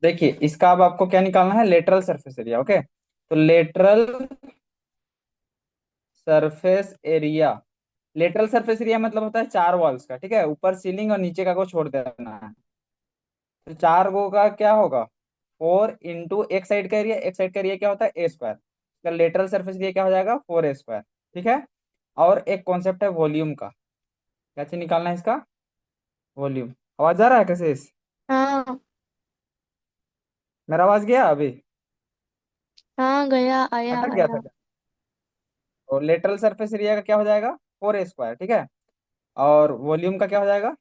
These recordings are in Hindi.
देखिए इसका अब आपको क्या निकालना है, लेटरल सरफेस एरिया। ओके, तो lateral surface area, lateral surface area मतलब होता है चार वॉल्स का, ठीक है, ऊपर सीलिंग और नीचे का को छोड़ देना है। तो चार गो का क्या होगा, 4 इंटू एक साइड का एरिया, एक साइड का एरिया क्या होता है ए स्क्वायर, इसका लेटरल सरफेस एरिया क्या हो जाएगा 4 a स्क्वायर। ठीक है, और एक कॉन्सेप्ट है वॉल्यूम का, कैसे निकालना है इसका वॉल्यूम। आवाज आ रहा है कैसे इस, हाँ। मेरा आवाज गया अभी, हाँ, गया, आया अटक गया था आया। क्या? और लेटरल सरफेस एरिया का क्या हो जाएगा 4 a स्क्वायर, ठीक है, और वॉल्यूम का क्या हो जाएगा,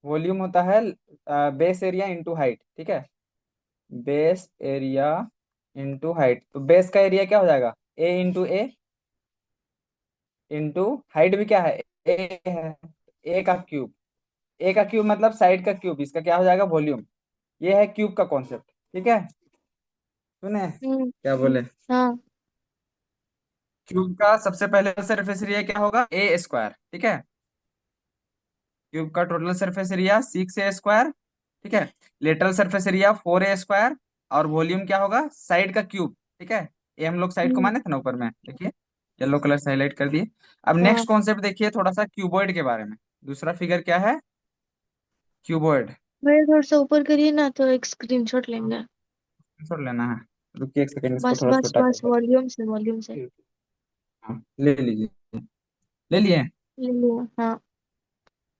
वॉल्यूम होता है बेस एरिया इंटू हाइट, ठीक है, बेस एरिया इंटू हाइट। तो बेस का एरिया क्या हो जाएगा ए इंटू ए इंटू हाइट भी क्या है ए है, ए का क्यूब, ए का क्यूब मतलब साइड का क्यूब, इसका क्या हो जाएगा वॉल्यूम। ये है क्यूब का कॉन्सेप्ट, ठीक है। सुने हम्म। क्या बोले, हाँ। क्यूब का सबसे पहले सरफेस एरिया क्या होगा ए स्क्वायर, ठीक है, क्यूब का total surface area 6 a square, ठीक है, lateral surface area 4 a square, और वॉल्यूम क्या होगा साइड का क्यूब, ठीक है। ये हम लोग साइड को हम्म। माने थे ना ऊपर में, देखिए येलो कलर से हाईलाइट कर दिए। अब हाँ। नेक्स्ट कॉन्सेप्ट देखिए थोड़ा सा क्यूबॉइड के बारे में, दूसरा फिगर क्या है क्यूबॉइड। मेरे थोड़ा सा ऊपर करिए ना, तो एक स्क्रीनशॉट लेंगे। छोड़ लेना है, रुकिए एक सेकंड इसको बस थोड़ा बस छोटा कर बस, देते वॉल्यूम से, वॉल्यूम से। हैं। हाँ ले लीजिए, ले लिए, ले लिया, हाँ।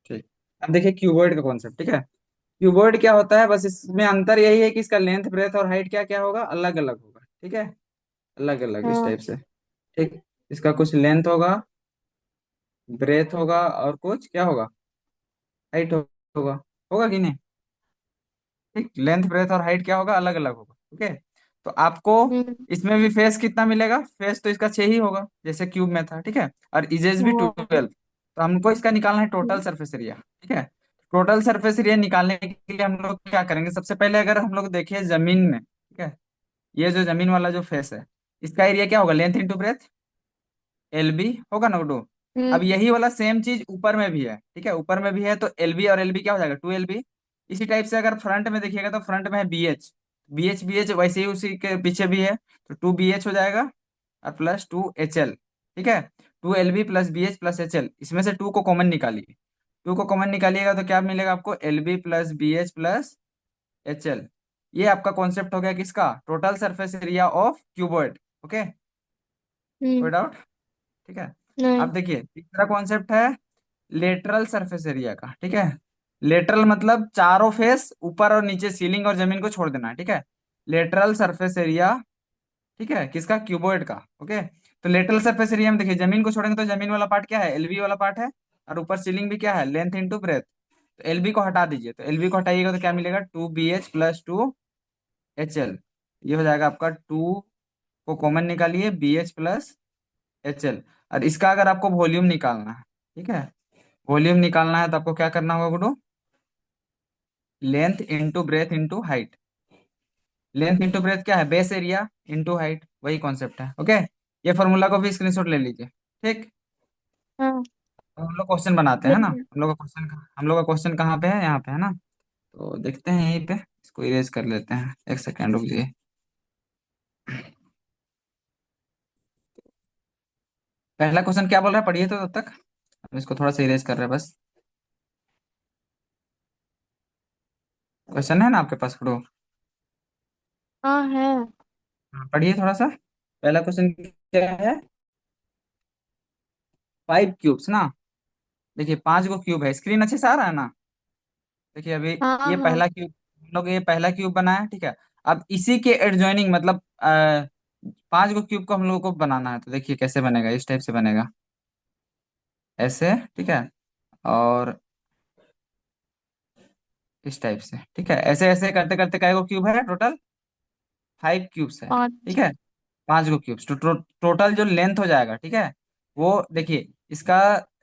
ठीक। अब देखिए क्यूबॉइड का कॉन्सेप्ट, ठीक है, क्यूबॉइड क्या होता है, बस इसमें अंतर यही है कि इसका लेंथ ब्रेथ और हाइट क्या क्या होगा अलग अलग होगा, ठीक है, अलग अलग इस हाँ। टाइप से, ठीक। इसका कुछ लेंथ होगा, ब्रेथ होगा, और कुछ क्या होगा हाइट होगा, होगा कि नहीं, ठीक, लेंथ ब्रेथ और हाइट क्या होगा अलग अलग होगा, ओके। तो आपको हम्म। इसमें भी फेस कितना मिलेगा, फेस तो इसका 6 ही होगा जैसे क्यूब में था, ठीक है, और इजेज भी हाँ। 12। तो हमको इसका निकालना है टोटल हम्म। सरफेस एरिया, ठीक है। टोटल सरफेस एरिया निकालने के लिए हम लोग क्या करेंगे, सबसे पहले अगर हम लोग देखें जमीन में, ठीक है, ये जो जमीन वाला जो फेस है, इसका एरिया क्या होगा लेंथ इंटू ब्रेथ, एलबी होगा ना गुड्डू। अब हम्म। यही वाला सेम चीज ऊपर में भी है, ठीक है, ऊपर में भी है, तो एलबी और एलबी क्या हो जाएगा 2 LB। इसी टाइप से अगर फ्रंट में देखिएगा तो फ्रंट में है BH, BH वैसे ही उसी के पीछे भी है, तो 2BH हो जाएगा, और प्लस 2HL, ठीक है, 2 LB plus BH plus HL, इसमें से 2 को कॉमन निकालिए, 2 को कॉमन निकालिएगा तो क्या मिलेगा आपको LB plus BH plus HL। ये आपका कॉन्सेप्ट हो गया किसका, total surface area of cuboid. Okay, कोई हम्म। डाउट, ठीक है। नहीं। अब देखिए तीसरा कॉन्सेप्ट है लेटरल सरफेस एरिया का, ठीक है, लेटरल मतलब चारों फेस ऊपर और नीचे सीलिंग और जमीन को छोड़ देना है, ठीक है, लेटरल सरफेस एरिया, ठीक है, किसका क्यूबॉइड का। ओके, तो लेटरल सरफेस एरिया में देखिए जमीन को छोड़ेंगे तो जमीन वाला पार्ट क्या है एलबी वाला पार्ट है, और ऊपर सीलिंग भी क्या है लेंथ इंटू ब्रेथ। तो एलबी को हटा दीजिए, तो एलबी को हटाइएगा तो क्या मिलेगा 2BH प्लस 2HL, ये हो जाएगा आपका 2 को कॉमन निकालिए BH प्लस HL। और इसका अगर आपको वॉल्यूम निकालना है, ठीक है, वॉल्यूम निकालना है तो आपको क्या करना होगा गुरु, length into breadth into height. Length into breadth क्या है बेस एरिया इंटू हाइट, वही कॉन्सेप्ट है, ओके। ये फॉर्मूला को भी स्क्रीनशॉट ले लीजिए, ठीक। हाँ। अब हम लोग क्वेश्चन बनाते हैं ले ना, लिया। हम लोग का क्वेश्चन कहाँ पे है, यहाँ पे है ना, तो देखते हैं यहीं पे, इसको इरेज कर लेते हैं, एक सेकेंड रुकिए। पहला क्वेश्चन क्या बोल रहा है पढ़िए तो तब तक, हम इसको थोड़ा सा इरेज कर रहे हैं बस। क्वेश्चन है ना आपके पास गुरु, हाँ है। हाँ, पढ़िए थोड़ा सा। पहला क्वेश्चन क्या है, 5 क्यूब्स ना, देखिए 5 गो क्यूब है, स्क्रीन अच्छे से आ रहा है ना, देखिए अभी हाँ ये हाँ। पहला क्यूब, हम लोग ये पहला क्यूब बनाया है, ठीक है। अब इसी के एडजॉइनिंग मतलब 5 गो क्यूब को हम लोगों को बनाना है, तो देखिए कैसे बनेगा, इस टाइप से बनेगा ऐसे, ठीक है, और इस टाइप से, ठीक है, ऐसे ऐसे करते करते कई गो क्यूब है टोटल, 5 क्यूब्स है, ठीक पाँच। है, 5 गो क्यूब्स तो टोटल जो लेंथ हो जाएगा, ठीक है, वो देखिए इसका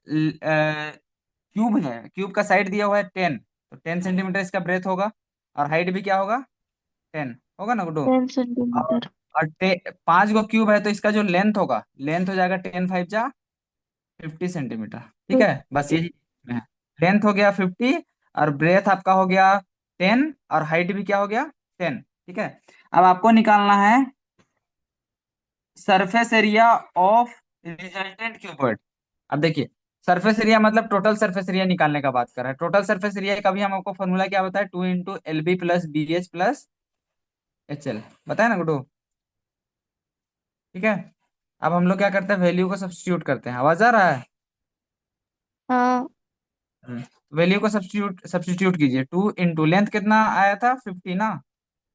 क्यूब है, क्यूब का साइड दिया हुआ है 10, तो 10 सेंटीमीटर इसका ब्रेथ होगा, और हाइट भी क्या होगा 10 होगा ना गुड्डू। और 5 गो क्यूब है तो इसका जो लेंथ होगा, लेंथ हो जाएगा 10 5 जा 50 सेंटीमीटर, ठीक तो है, बस यही में है। लेंथ हो गया 50, और ब्रेथ आपका हो गया 10, और हाइट भी क्या हो गया 10। ठीक है। अब आपको निकालना है surface area of resultant cuboid. अब देखिए, सरफेस एरिया मतलब टोटल सरफेस एरिया निकालने का बात कर रहा है। टोटल सरफेस एरिया का भी हम आपको फॉर्मूला क्या बताया, 2 × LB + BH + HL, बताया ना गुड्डू। ठीक है। अब हम लोग क्या करते हैं, वैल्यू को सब्स्टिट्यूट करते हैं। आवाज आ रहा है? हाँ। वैल्यू को सब्स्टिट्यूट सब्स्टिट्यूट कीजिए। 2 × लेंथ कितना आया था 50 ना,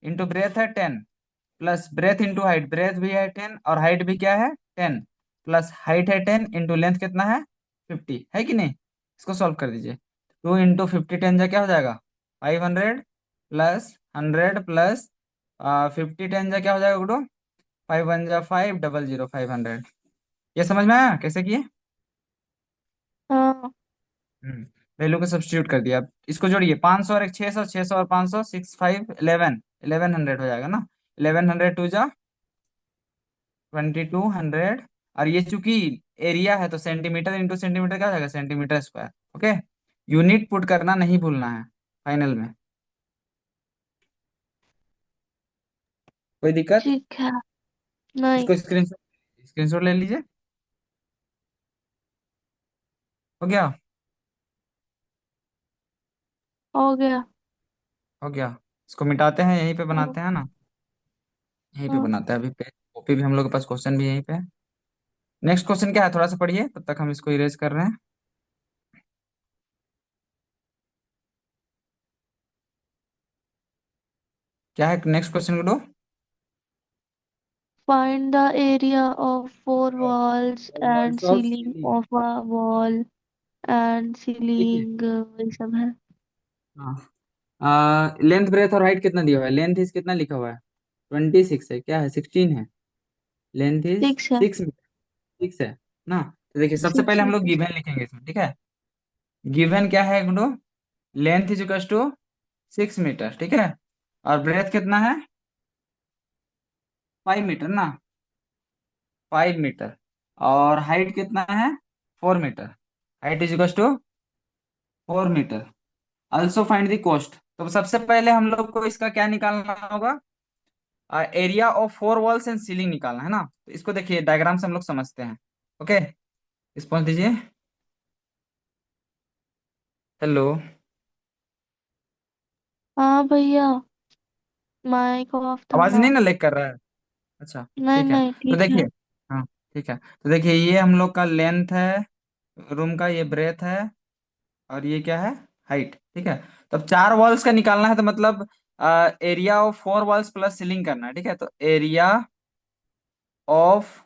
इंटू ब्रेथ है 10, plus breadth into height, breadth भी है 10 और हाइट भी क्या है 10, प्लस हाइट है 10 इंटू लेंथ कितना है 50, है कि नहीं। इसको सॉल्व कर दीजिए। 2 × 50 10 जा क्या हो जाएगा 500, प्लस 100, प्लस 50 10 जा क्या हो जाएगा गुडो, 5 × 1 = 5, 00500। ये समझ में आया कैसे किए। हाँ। हम्म वैल्यू को सब्स्टिट्यूट कर दिया। अब इसको जोड़िए, 500 और एक 600, 600 और 500, 6 5 11, 1100 हो जाएगा ना। 1100 2 जा 2200, और ये चूंकि एरिया है तो सेंटीमीटर इंटू सेंटीमीटर क्या हो जाएगा, centimetre square. Okay. Unit put करना नहीं भूलना है फाइनल में। कोई दिक्कत? ठीक है। नहीं। इसको स्क्रीनशॉट स्क्रीनशॉट ले लीजिए। हो गया? हो गया। हो गया। इसको मिटाते हैं, यहीं पे हाँ। बनाते हैं ना, यहीं पे हाँ। बनाते हैं। अभी पे कॉपी भी हम लोग के पास, क्वेश्चन भी यहीं पे है। नेक्स्ट क्वेश्चन क्या है, थोड़ा सा पढ़िए, तब तक हम इसको इरेज कर रहे हैं। क्या है next question Guddo? Find the area of four walls and walls of ceiling ceiling. of a wall and देखिए, ceiling वही सब है। हाँ, लेंथ ब्रेथ और हाइट कितना दिया हुआ है, लेंथ इज कितना लिखा हुआ है 26 है, क्या है 16 है, लेंथ इज सिक्स है। 6 है ना। तो देखिए, सबसे सिक्स पहले हम लोग मीटर गिवन लिखेंगे इसमें, ठीक है। गिवन क्या है Guddo, length is equal to 6 metre, ठीक है। और ब्रेथ कितना है 5 मीटर ना, 5 मीटर। और हाइट कितना है 4 metre, height is equal to 4 metre. Also find the cost. तो सबसे पहले हम लोग को इसका क्या निकालना होगा, area of 4 walls and ceiling निकालना है ना। तो इसको देखिए, डायग्राम से हम लोग समझते हैं। ओके, रिस्पॉन्स दीजिए। हेलो। हाँ भैया, माइक ऑफ था आवाज ना। नहीं ना लेक कर रहा है? अच्छा, नहीं ठीक है। नहीं, तो ठीक है। देखिए, हाँ, ठीक है। तो देखिए, ये हम लोग का लेंथ है रूम का, ये ब्रेथ है, और ये क्या है हाइट, ठीक है। तो अब 4 वॉल्स का निकालना है, तो मतलब area of 4 walls plus ceiling करना है, ठीक है। तो एरिया ऑफ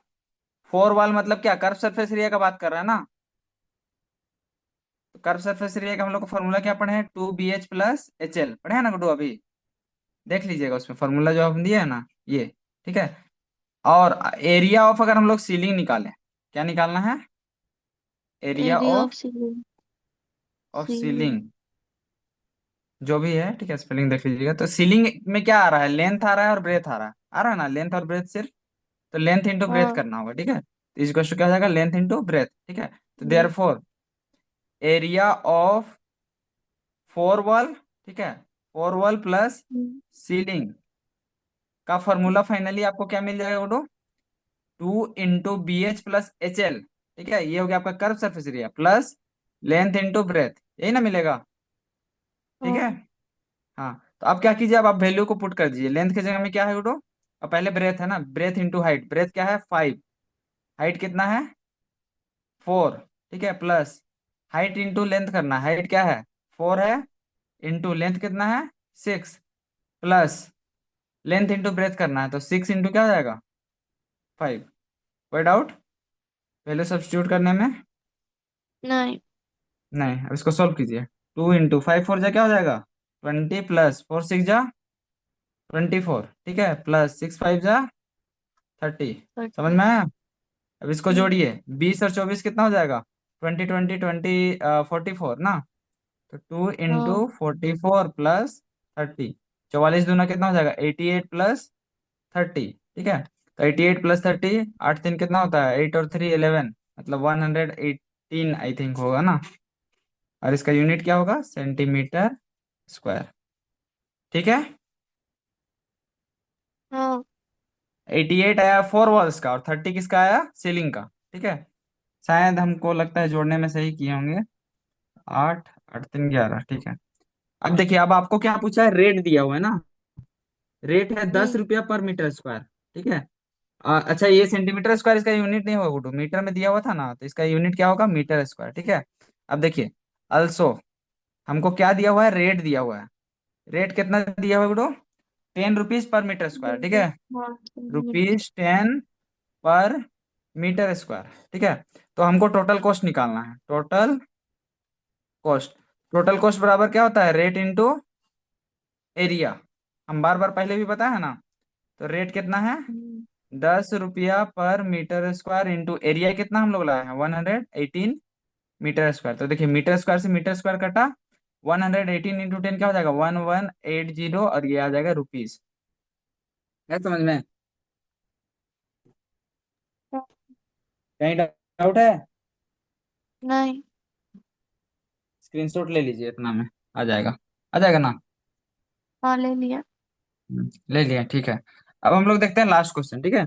4 वॉल मतलब क्या, कर्व सरफेस एरिया का बात कर रहा है ना। तो कर्व सरफेस एरिया का हम लोग को फॉर्मूला क्या पढ़े हैं, 2BH + HL पढ़े हैं ना गुड्डू अभी। देख लीजिएगा उसमें फॉर्मूला जो हम दिए है ना, ये, ठीक है। और एरिया ऑफ अगर हम लोग सीलिंग निकालें, क्या निकालना है, area area of of ceiling. Ceiling, जो भी है, ठीक है। स्पेलिंग देख लीजिएगा। तो सीलिंग में क्या आ रहा है, लेंथ आ रहा है और ब्रेथ आ रहा है ना, लेंथ और ब्रेथ सिर्फ। तो लेंथ इंटू ब्रेथ हाँ। करना होगा, ठीक है। तो इस क्वेश्चन क्या हो जाएगा, लेंथ इंटू ब्रेथ, ठीक है। तो there hmm. For area of 4 wall, ठीक है, 4 वॉल प्लस हम्म। सीलिंग का फॉर्मूला फाइनली आपको क्या मिल जाएगा बोलो, 2 × BH + HL, ठीक है। ये हो गया आपका curve surface area, plus length into breadth, यही ना मिलेगा, ठीक है। हाँ। हाँ, तो आप क्या कीजिए, अब आप वैल्यू को पुट कर दीजिए। लेंथ की जगह में क्या है गुडो, अब पहले ब्रेथ है ना, ब्रेथ इंटू हाइट, ब्रेथ क्या है 5, हाइट कितना है 4, ठीक है, प्लस हाइट इंटू लेंथ करना, हाइट क्या है 4 है, इंटू लेंथ कितना है 6, प्लस लेंथ इंटू ब्रेथ करना है, तो 6 इंटू क्या हो जाएगा 5। कोई डाउट वैल्यू सब्स्टिट्यूट करने में? नहीं। नहीं। अब इसको सॉल्व कीजिए। 2 × 5 4 जा क्या हो जाएगा 20, प्लस 4 6 जा 24, ठीक है, प्लस 6 5 जा 30। समझ 30। में आया? अब इसको हम्म। जोड़िए, 20 और 24 कितना हो जाएगा 20 20 20 44 ना। तो 2 × हाँ। 44 प्लस 30, 44 दूना कितना हो जाएगा 88 प्लस 30, ठीक है। तो 88 प्लस 30, 8 3 कितना होता है, 8 और 3 11, मतलब 118 आई थिंक होगा ना। और इसका यूनिट क्या होगा, सेंटीमीटर स्क्वायर। ठीक है। हाँ। 88 आया फोर वॉल्स का और 30 किसका आया, सीलिंग का। ठीक है। शायद हमको लगता है जोड़ने में सही किए होंगे। 8 8 3 11, ठीक है। अब देखिए, अब आपको क्या पूछा है, रेट दिया हुआ है ना। रेट है दस हम्म। रुपया पर मीटर स्क्वायर। ठीक है। अच्छा, ये सेंटीमीटर स्क्वायर इसका यूनिट नहीं होगा गुड्डू, मीटर में दिया हुआ था ना, तो इसका यूनिट क्या होगा, मीटर स्क्वायर। ठीक है। अब देखिए, अल्सो हमको क्या दिया हुआ है, रेट दिया हुआ है। रेट कितना दिया हुआ है Guddu, 10 rupees per metre square. ठीक बिल्कुल। है। हाँ, ₹10 पर मीटर स्क्वायर। ठीक है। तो हमको टोटल कॉस्ट निकालना है, टोटल कॉस्ट। टोटल कॉस्ट बराबर क्या होता है, रेट इंटू एरिया। हम बार बार पहले भी बताया है ना। तो रेट कितना है, हम्म, 10 रुपया पर मीटर स्क्वायर इंटू एरिया कितना हम लोग लाए हैं, 118 मीटर स्क्वायर। तो देखिए, मीटर स्क्वायर से मीटर स्क्वायर कटा, 118 इंटू 10 क्या हो जाएगा, 1180, और ये आ जाएगा रुपीज। है समझ में, कहीं डाउट है। नहीं। स्क्रीनशॉट ले लीजिए, इतना में आ जाएगा ना। हाँ, ले लिया। ले लिया, ठीक है। अब हम लोग देखते हैं लास्ट क्वेश्चन। ठीक है।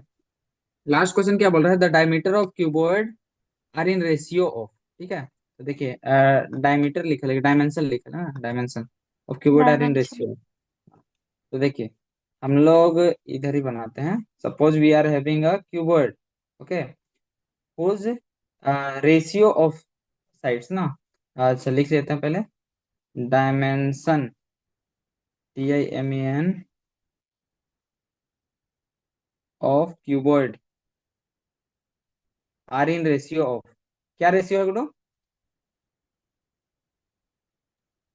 लास्ट क्वेश्चन क्या बोल रहा है, the diameter of cuboid are in ratio of. ठीक है। तो देखिए, डायमीटर लिखा है, डायमेंशन लिखा है ना, dimension of cuboid are in dimension. Ratio. तो देखिए, हम लोग इधर ही बनाते हैं। Suppose we are having a cuboid, okay, whose ratio of sides ना। अच्छा, लिख लेते हैं पहले, dimension, DIMEN of cuboid are in ratio of, क्या रेशियो है गुरु,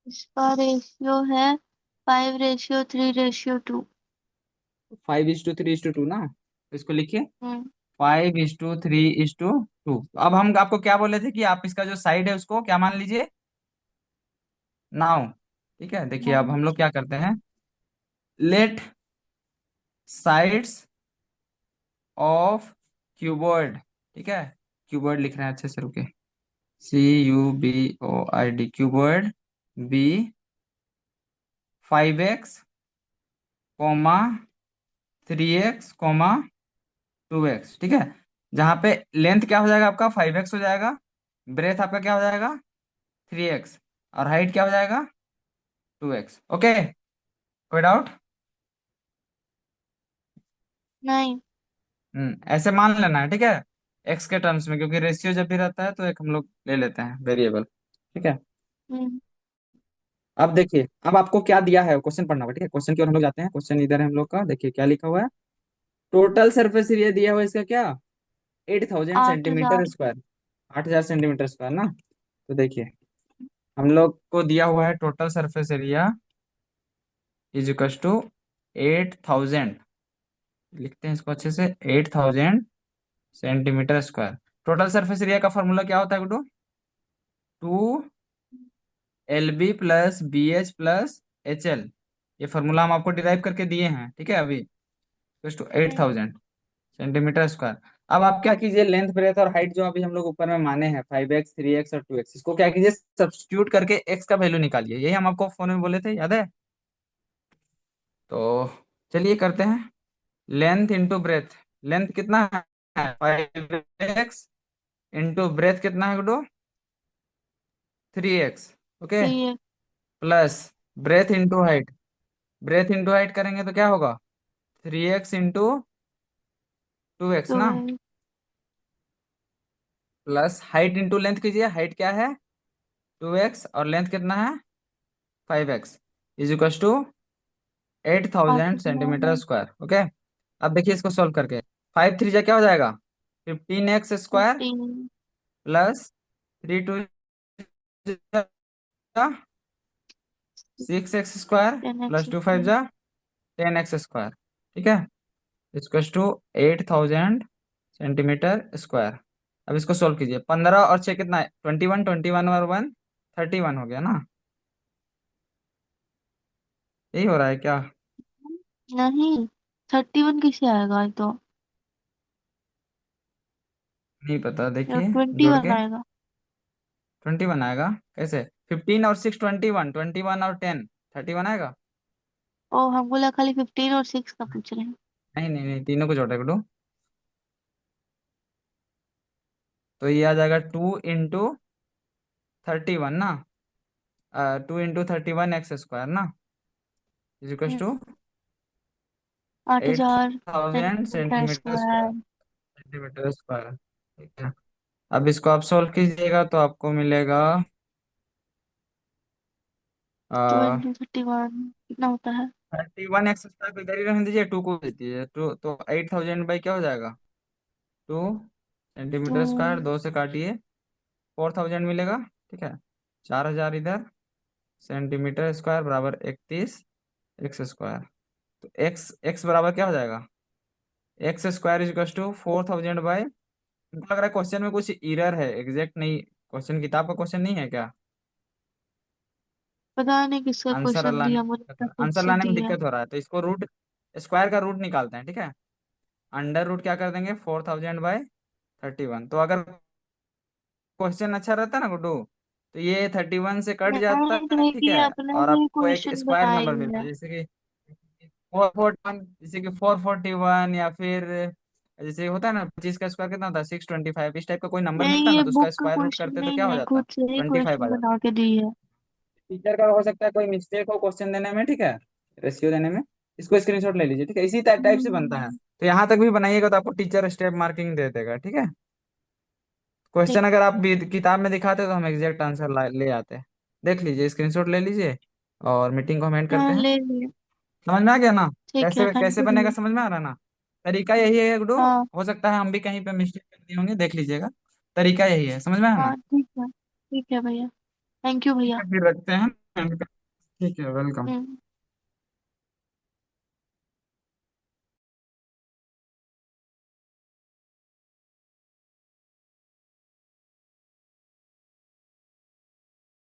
इसका रेशियो है 5:3:2। 5:3:2 ना। तो इसको लिखिए, हम्म। 5:3:2। अब हम आपको क्या बोले थे कि आप इसका जो साइड है उसको क्या मान लीजिए, नाउ। ठीक है। देखिए, अब हम लोग क्या करते हैं, लेट साइड्स ऑफ क्यूबॉइड। ठीक है। क्यूबॉइड लिख रहे हैं अच्छे से, रुके, CUBOID, cuboid be 5x, comma 3x, comma 2x। ठीक है। जहाँ पे लेंथ क्या हो जाएगा आपका, 5x हो जाएगा, ब्रेथ आपका क्या हो जाएगा, 3x, और हाइट क्या हो जाएगा, 2x। ओके, कोई डाउट। नहीं। ऐसे मान लेना है। ठीक है। एक्स के टर्म्स में, क्योंकि रेशियो जब भी रहता है तो एक हम लोग ले लेते हैं वेरिएबल। ठीक है। हम्म। अब देखिए, अब आपको क्या दिया है, क्वेश्चन पढ़ना होगा। ठीक है, क्वेश्चन की ओर हम लोग जाते हैं। क्वेश्चन इधर है हम लोग का, देखिए क्या लिखा हुआ है, टोटल सरफेस एरिया दिया हुआ है इसका क्या, 8000 आठ सेंटीमीटर हजार स्क्वायर, 8000 सेंटीमीटर स्क्वायर ना। तो देखिए, हम लोग को दिया हुआ है total surface area is equal to 8000, लिखते हैं इसको अच्छे से, 8000 centimetre square. Total surface area का फॉर्मूला क्या होता है Guddu, 2LB plus BH plus HL। ये फॉर्मूला हम आपको डिराइव करके दिए हैं। ठीक है, अभी टू 8000 सेंटीमीटर स्क्वायर। अब आप क्या कीजिए, लेंथ ब्रेथ और हाइट जो अभी हम लोग ऊपर में माने हैं, 5x 3x और 2x, इसको क्या कीजिए, सब्स्टिट्यूट करके x का वैल्यू निकालिए। यही हम आपको फोन में बोले थे, याद है। तो चलिए करते हैं, लेंथ इंटू ब्रेथ। लेंथ कितना है, 5x, इंटू ब्रेथ कितना है गुडो, 3x। ओके, थ्री है। Plus breadth into height. Breadth into height करेंगे तो क्या होगा, 3x इंटू 2x तो ना, प्लस हाइट इंटू लेंथ कीजिए, हाइट क्या है, 2x, और लेंथ कितना है, 5x, is equal to eight आठ थाउजेंड हजार सेंटीमीटर स्क्वायर ओके। अब देखिए इसको सॉल्व करके, 5 3 जा क्या हो जाएगा, 15x square, 15। Plus 3 2 6x square, 10x। Plus 2 5 जा 10x स्क्वायर। ठीक है। इसको टू 8000 सेंटीमीटर स्क्वायर। अब इसको सोल्व कीजिए, 15 और 6 कितना है, 21, 21 और 1 31 हो गया ना। यही हो रहा है क्या, नहीं, 31 कैसे आएगा ये तो। नहीं पता, देखिए 21 जोड़ के आएगा। 21 आएगा कैसे, 15 और 6 21, 21 और 10 31 आएगा। ओ हमको लगा खाली 15 और 6 का पूछ रहे हैं। नहीं नहीं नहीं, तीनों को जोड़े करो। तो ये आ जाएगा 2 इंटू 31 ना, 2 इंटू 31 x स्क्वायर ना, इजिकल्स हम्म, टू आठ एट हजार thousand centimetre centimetre square, square. Centimetre square. ठीक है। अब इसको आप सोल्व कीजिएगा तो आपको मिलेगा, 2 इंटू 31 कितना होता है? 31 x स्क्वायर को इधर ही रहने दीजिए, टू को दे दीजिए, टू तो 8000 बाई क्या हो जाएगा, 2 सेंटीमीटर स्क्वायर, 2 से काटिए, 4000 मिलेगा। ठीक है। 4000 इधर, सेंटीमीटर स्क्वायर बराबर 31 x स्क्वायर। तो एक्स एक्स बराबर क्या हो जाएगा, x square is to 4000 by, हमको लग रहा है क्वेश्चन में कुछ इरर है, एग्जैक्ट नहीं, क्वेश्चन किताब का क्वेश्चन नहीं है क्या, पता नहीं किसका आंसर क्वेश्चन लाने दिया, में मुझे दिक्कत तो हो खुद आंसर से लाने में दिया। दिक्कत हो रहा है, तो इसको रूट, स्क्वायर का रूट निकालते हैं। ठीक है। अंडर रूट क्या कर देंगे, 4000 बाई 31। तो अगर क्वेश्चन अच्छा रहता ना गुड्डू, तो ये 31 से कट जाता नहीं है। ठीक नहीं, है। अपने और ही आपको एक क्वेश्चन स्क्वायर बनाए नंबर हुए मिलता है, हैं। जैसे कि 441, जैसे कि 441, या फिर जैसे होता है ना 25 का स्क्वायर कितना होता है, 625, इस टाइप का कोई नंबर नहीं मिलता है ना, ये तो उसका बुक का स्क्वायर रूट क्वेश्चन करते तो क्या नहीं हो है, जाता, खुद से ही 25 आ क्वेश्चन जाता। बना के दी है। टीचर का हो सकता है कोई मिस्टेक हो क्वेश्चन देने में। ठीक है। रेशियो देने में, इसको स्क्रीनशॉट ले लीजिए। ठीक है, इसी टाइप से बनता है, हम्म, तो यहाँ तक भी बनाइएगा तो आपको टीचर स्टेप मार्किंग दे देगा। ठीक है। ठीक। क्वेश्चन अगर आप भी किताब में दिखाते तो हम एग्जैक्ट आंसर ले आते। देख लीजिए, स्क्रीनशॉट ले लीजिए, और मीटिंग को हम एंड करते हाँ हैं। ले लिए। समझ में आ गया ना, ठीक है, कैसे थैंक कैसे यू बनेगा, भैया। समझ में आ रहा ना। तरीका यही है गुड्डू, हाँ हो सकता है हम भी कहीं पे मिस्टेक कर दिए होंगे, देख लीजिएगा। तरीका यही है, समझ में आया ना। हाँ ठीक है भैया। थैंक यू ठीक भैया। है, फिर रखते हैं। ठीक है, वेलकम। हम्म।